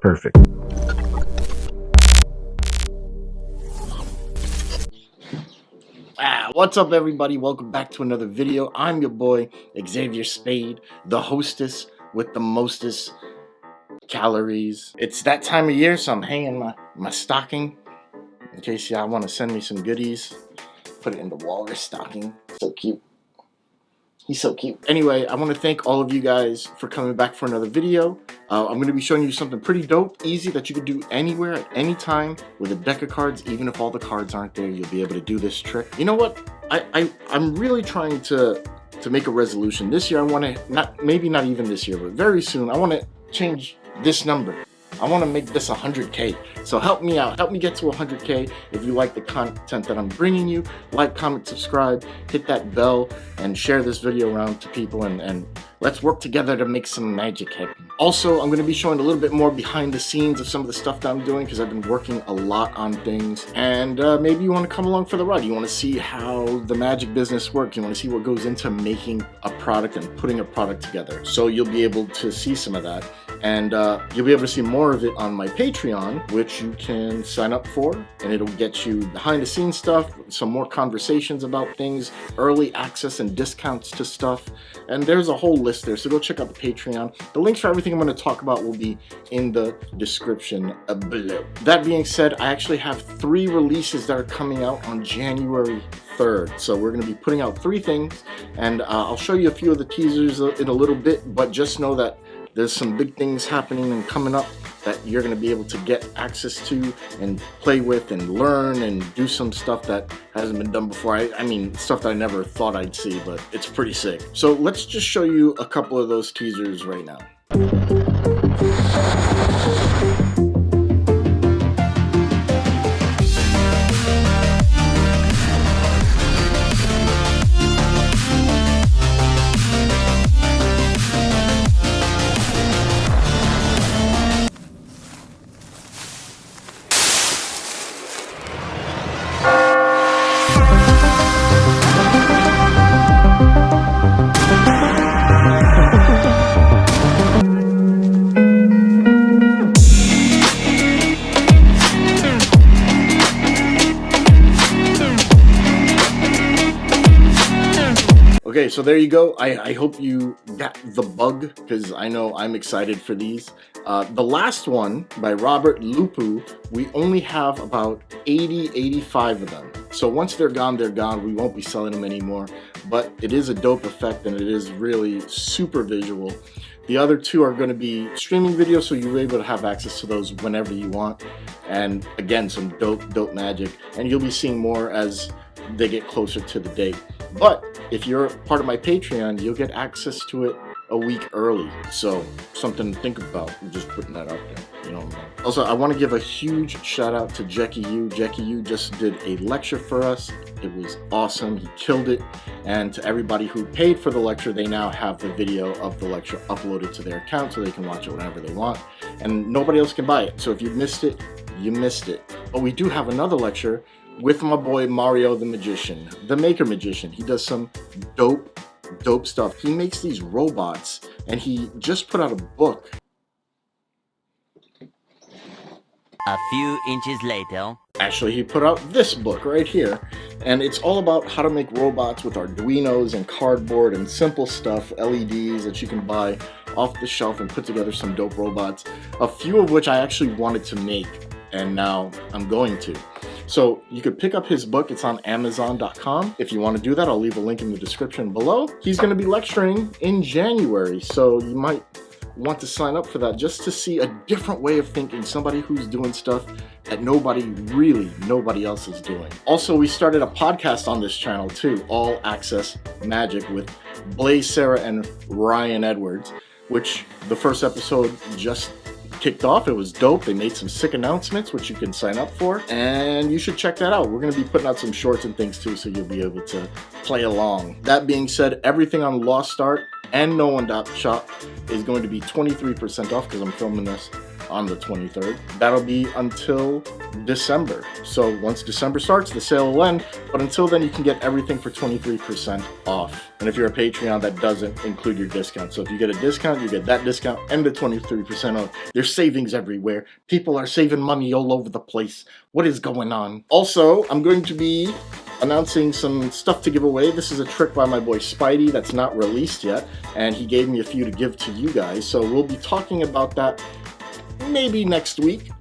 perfect. What's up, everybody? Welcome back to another video. I'm your boy Xavier Spade, the hostess with the mostest calories. It's that time of year, so I'm hanging my stocking in case y'all want to send me some goodies. Put it in the walrus stocking. So cute. He's so cute. Anyway, I want to thank all of you guys for coming back for another video. I'm going to be showing you something pretty dope, easy, that you can do anywhere at any time with a deck of cards. Even if all the cards aren't there, you'll be able to do this trick. You know what? I'm really trying to make a resolution. This year, I want to, maybe not even this year, but very soon, I want to change this number. I want to make this 100K. So help me out. Help me get to 100K. If you like the content that I'm bringing you, like, comment, subscribe, hit that bell, and share this video around to people, and let's work together to make some magic happen. Also, I'm going to be showing a little bit more behind the scenes of some of the stuff that I'm doing, because I've been working a lot on things. And maybe you want to come along for the ride. You want to see how the magic business works. You want to see what goes into making a product and putting a product together. So you'll be able to see some of that. And you'll be able to see more of it on my Patreon, which you can sign up for, and it'll get you behind the scenes stuff, some more conversations about things, early access and discounts to stuff, and there's a whole list there, so go check out the Patreon. The links for everything I'm going to talk about will be in the description below. That being said, I actually have 3 releases that are coming out on January 3rd. So we're going to be putting out 3 things, and I'll show you a few of the teasers in a little bit, but just know that there's some big things happening and coming up that you're going to be able to get access to and play with and learn and do some stuff that hasn't been done before. I mean, stuff that I never thought I'd see, but it's pretty sick. So let's just show you a couple of those teasers right now. Okay, so there you go. I hope you got the bug, because I know I'm excited for these. The last one by Robert Lupu, we only have about 85 of them. So once they're gone, they're gone. We won't be selling them anymore. But it is a dope effect, and it is really super visual. The other 2 are going to be streaming videos, so you're able to have access to those whenever you want. And again, some dope magic. And you'll be seeing more as they get closer to the date. But if you're part of my Patreon, you'll get access to it a week early. So something to think about. I'm just putting that out there. You know. Also, I want to give a huge shout out to 𝐗𝐀𝐕𝐈𝐻𝐸. 𝗏𝐀𝐕𝐈𝐻𝐸 just did a lecture for us. It was awesome. He killed it. And to everybody who paid for the lecture, they now have the video of the lecture uploaded to their account, so they can watch it whenever they want. And nobody else can buy it. So if you missed it, you missed it. But we do have another lecture with my boy Mario the Magician, the Maker Magician. He does some dope stuff. He makes these robots, and he just put out a book. A few inches later. Actually, he put out this book right here, and it's all about how to make robots with Arduinos and cardboard and simple stuff, LEDs that you can buy off the shelf and put together some dope robots, a few of which I actually wanted to make, and now I'm going to. So you could pick up his book. It's on Amazon.com. If you want to do that, I'll leave a link in the description below. He's going to be lecturing in January, so you might want to sign up for that just to see a different way of thinking, somebody who's doing stuff that nobody else is doing. Also, we started a podcast on this channel too, All Access Magic, with 𝗦𝗧𝗨𝗙𝗙 and Ryan Edwards, which the first episode just kicked off. It was dope. They made some sick announcements, which you can sign up for, and you should check that out. We're going to be putting out some shorts and things too, so you'll be able to play along. That being said, everything on Lost Art and No One Shop is going to be 23% off, because I'm filming this on the 23rd. That'll be until December. So once December starts, the sale will end, but until then you can get everything for 23% off. And if you're a Patreon, that doesn't include your discount. So if you get a discount, you get that discount and the 23% off. There's savings everywhere. People are saving money all over the place. What is going on? Also, I'm going to be announcing some stuff to give away. This is a trick by my boy Spidey that's not released yet, and he gave me a few to give to you guys. So we'll be talking about that maybe next week.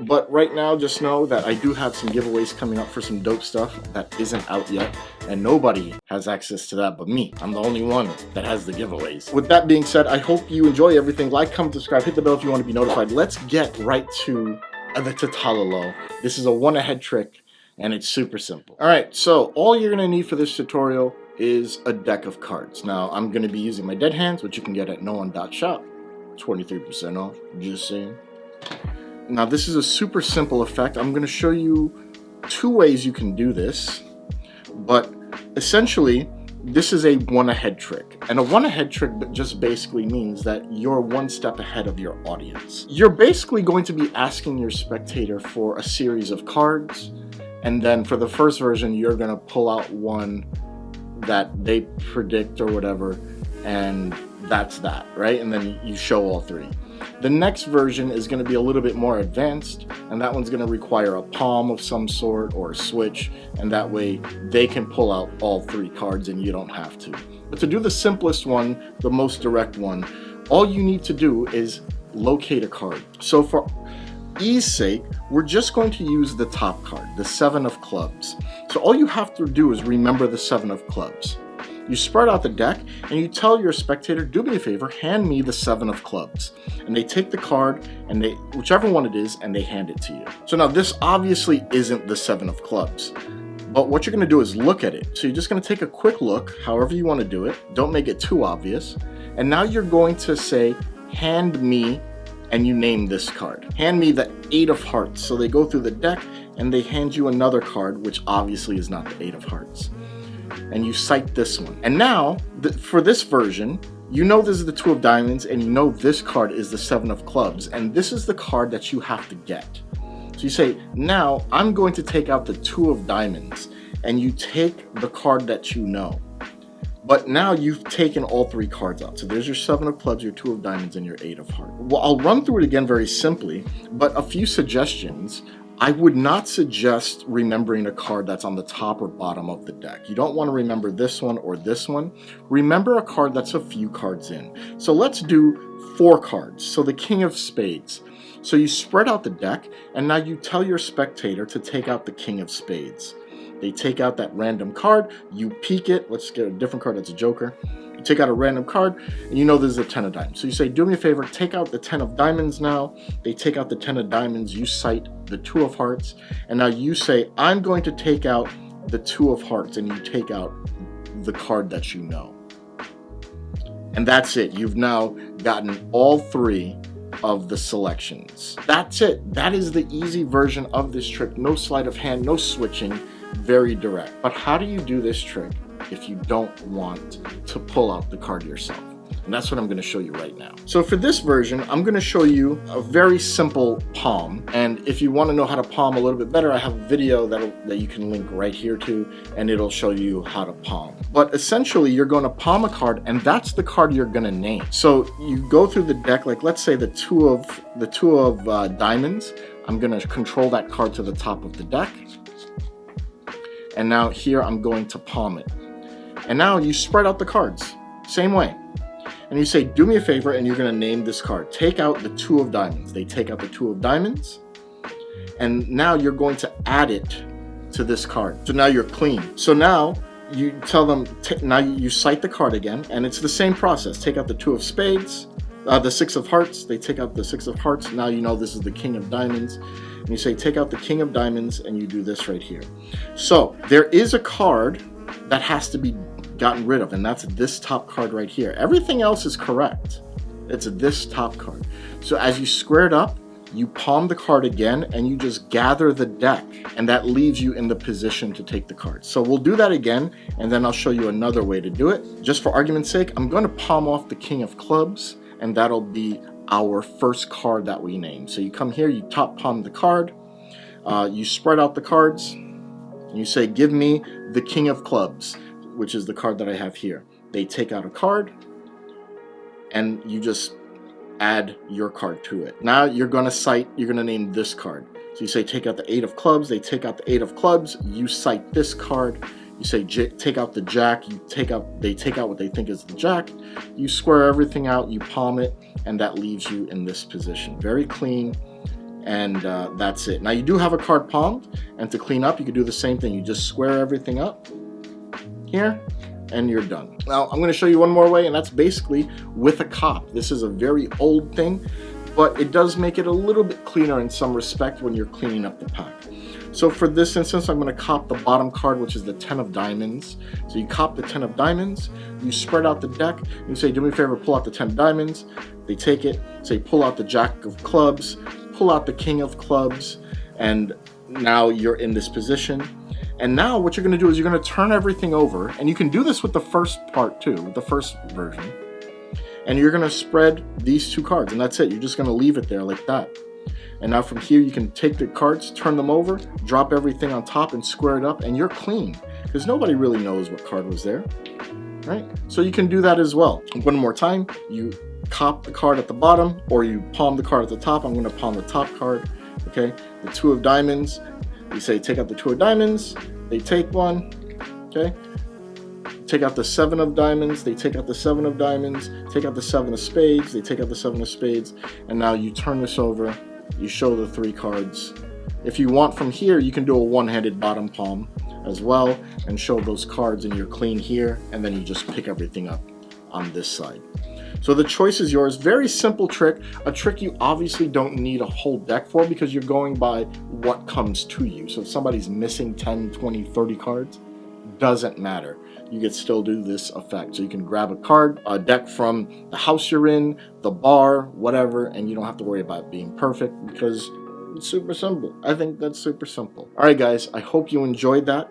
But right now, just know that I do have some giveaways coming up for some dope stuff that isn't out yet, and nobody has access to that but me. I'm the only one that has the giveaways. With that being said, I hope you enjoy everything. Like, comment, subscribe, hit the bell if you want to be notified. Let's get right to 𝗦𝗧𝗨𝗙𝗙. This is a one-ahead trick, and it's super simple. All right, so all you're gonna need for this tutorial is a deck of cards. Now, I'm gonna be using my dead hands, which you can get at 𝑘noone.shop. 23% off, just saying. Now, this is a super simple effect. I'm gonna show you two ways you can do this, but essentially, this is a one-ahead trick. And a one-ahead trick just basically means that you're one step ahead of your audience. You're basically going to be asking your spectator for a series of cards, and then for the first version, you're gonna pull out one that they predict or whatever, and that's that, right? And then you show all three. The next version is going to be a little bit more advanced, and that one's going to require a palm of some sort or a switch, and that way they can pull out all three cards and you don't have to. But to do the simplest one, the most direct one, all you need to do is locate a card. So for ease sake, we're just going to use the top card, the 7 of clubs. So all you have to do is remember the 7 of clubs. You spread out the deck and you tell your spectator, do me a favor, hand me the 7 of clubs. And they take the card, and whichever one it is, and they hand it to you. So now this obviously isn't the 7 of clubs, but what you're gonna do is look at it. So you're just gonna take a quick look, however you wanna do it. Don't make it too obvious. And now you're going to say, hand me, and you name this card. Hand me the 8 of hearts. So they go through the deck and they hand you another card, which obviously is not the 8 of hearts. And you cite this one. And now, for this version, you know this is the 2 of diamonds, and you know this card is the 7 of clubs, and this is the card that you have to get. So you say, now I'm going to take out the 2 of diamonds, and you take the card that you know. But now you've taken all three cards out. So there's your 7 of clubs, your 2 of diamonds, and your 8 of hearts. Well, I'll run through it again very simply, but a few suggestions. I would not suggest remembering a card that's on the top or bottom of the deck. You don't want to remember this one or this one. Remember a card that's a few cards in. So let's do 4 cards. So the King of Spades. So you spread out the deck, and now you tell your spectator to take out the King of Spades. They take out that random card, you peek it. Let's get a different card that's a joker. You take out a random card, and you know this is a 10 of diamonds. So you say, do me a favor, take out the 10 of diamonds now. They take out the 10 of diamonds, you cite the 2 of hearts, and now you say, I'm going to take out the 2 of hearts, and you take out the card that you know. And that's it. You've now gotten all 3 of the selections. That's it. That is the easy version of this trick. No sleight of hand, no switching, very direct. But how do you do this trick if you don't want to pull out the card yourself? And that's what I'm going to show you right now. So for this version, I'm going to show you a very simple palm. And if you want to know how to palm a little bit better, I have a video that you can link right here to, and it'll show you how to palm. But essentially, you're going to palm a card, and that's the card you're going to name. So you go through the deck, like let's say the two of diamonds. I'm going to control that card to the top of the deck. And now here I'm going to palm it. And now you spread out the cards, same way. And you say, do me a favor, and you're going to name this card. Take out the 2 of diamonds. They take out the 2 of diamonds. And now you're going to add it to this card. So now you're clean. So now you tell them, now you cite the card again, and it's the same process. Take out the 2 of spades, the 6 of hearts. They take out the 6 of hearts. Now you know this is the King of diamonds. And you say, take out the King of diamonds, and you do this right here. So there is a card that has to be gotten rid of, and that's this top card right here. Everything else is correct. It's this top card. So as you square it up, you palm the card again, and you just gather the deck, and that leaves you in the position to take the card. So we'll do that again, and then I'll show you another way to do it. Just for argument's sake, I'm going to palm off the King of clubs, and that'll be our first card that we name. So you come here, you top palm the card, you spread out the cards, and you say, give me the King of Clubs, which is the card that I have here. They take out a card, and you just add your card to it. Now you're going to name this card. So you say, take out the 8 of clubs. They take out the 8 of clubs. You cite this card. You say, take out the jack. They take out what they think is the jack. You square everything out. You palm it, and that leaves you in this position. Very clean, and that's it. Now you do have a card palmed, and to clean up, you can do the same thing. You just square everything up here, and you're done. Now I'm going to show you one more way, and that's basically with a cop. This is a very old thing, but it does make it a little bit cleaner in some respect when you're cleaning up the pack. So for this instance, I'm going to cop the bottom card, which is the 10 of diamonds. So you cop the 10 of diamonds, you spread out the deck, and you say, do me a favor, pull out the 10 of diamonds. They take it, say, pull out the jack of clubs, pull out the king of clubs, and now you're in this position. And now what you're going to do is you're going to turn everything over, and you can do this with the first part too, the first version. And you're going to spread these 2 cards, and that's it. You're just going to leave it there like that. And now from here, you can take the cards, turn them over, drop everything on top, and square it up, and you're clean. Because nobody really knows what card was there, right? So you can do that as well. One more time, you cop the card at the bottom, or you palm the card at the top. I'm going to palm the top card, okay? The 2 of diamonds. You say, take out the 2 of diamonds. They take one, okay? Take out the 7 of diamonds. They take out the 7 of diamonds. Take out the 7 of spades. They take out the 7 of spades. And now you turn this over. You show the 3 cards. If you want from here, you can do a one-handed bottom palm as well and show those cards, and you're clean here. And then you just pick everything up on this side. So the choice is yours. Very simple trick. A trick you obviously don't need a whole deck for, because you're going by what comes to you. So if somebody's missing 10, 20, 30 cards, doesn't matter. You can still do this effect. So you can grab a card, a deck from the house you're in, the bar, whatever, and you don't have to worry about being perfect, because it's super simple. I think that's super simple. All right, guys, I hope you enjoyed that.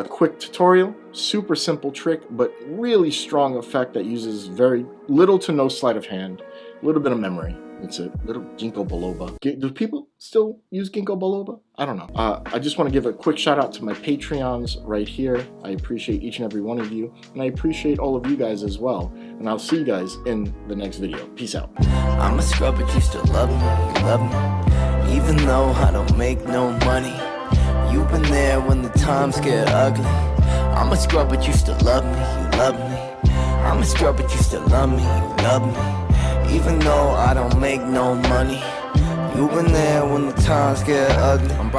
Quick tutorial, super simple trick, but really strong effect that uses very little to no sleight of hand, a little bit of memory. It's a little ginkgo biloba. Do people still use ginkgo biloba? I don't know. I just want to give a quick shout out to my Patreons right here. I appreciate each and every one of you, and I appreciate all of you guys as well. And I'll see you guys in the next video. Peace out. I'm a scrub, but you still love me, you love me. Even though I don't make no money, you've been there when the times get ugly. I'm a scrub, but you still love me, you love me. I'm a scrub, but you still love me, you love me. Even though I don't make no money, you've been there when the times get ugly.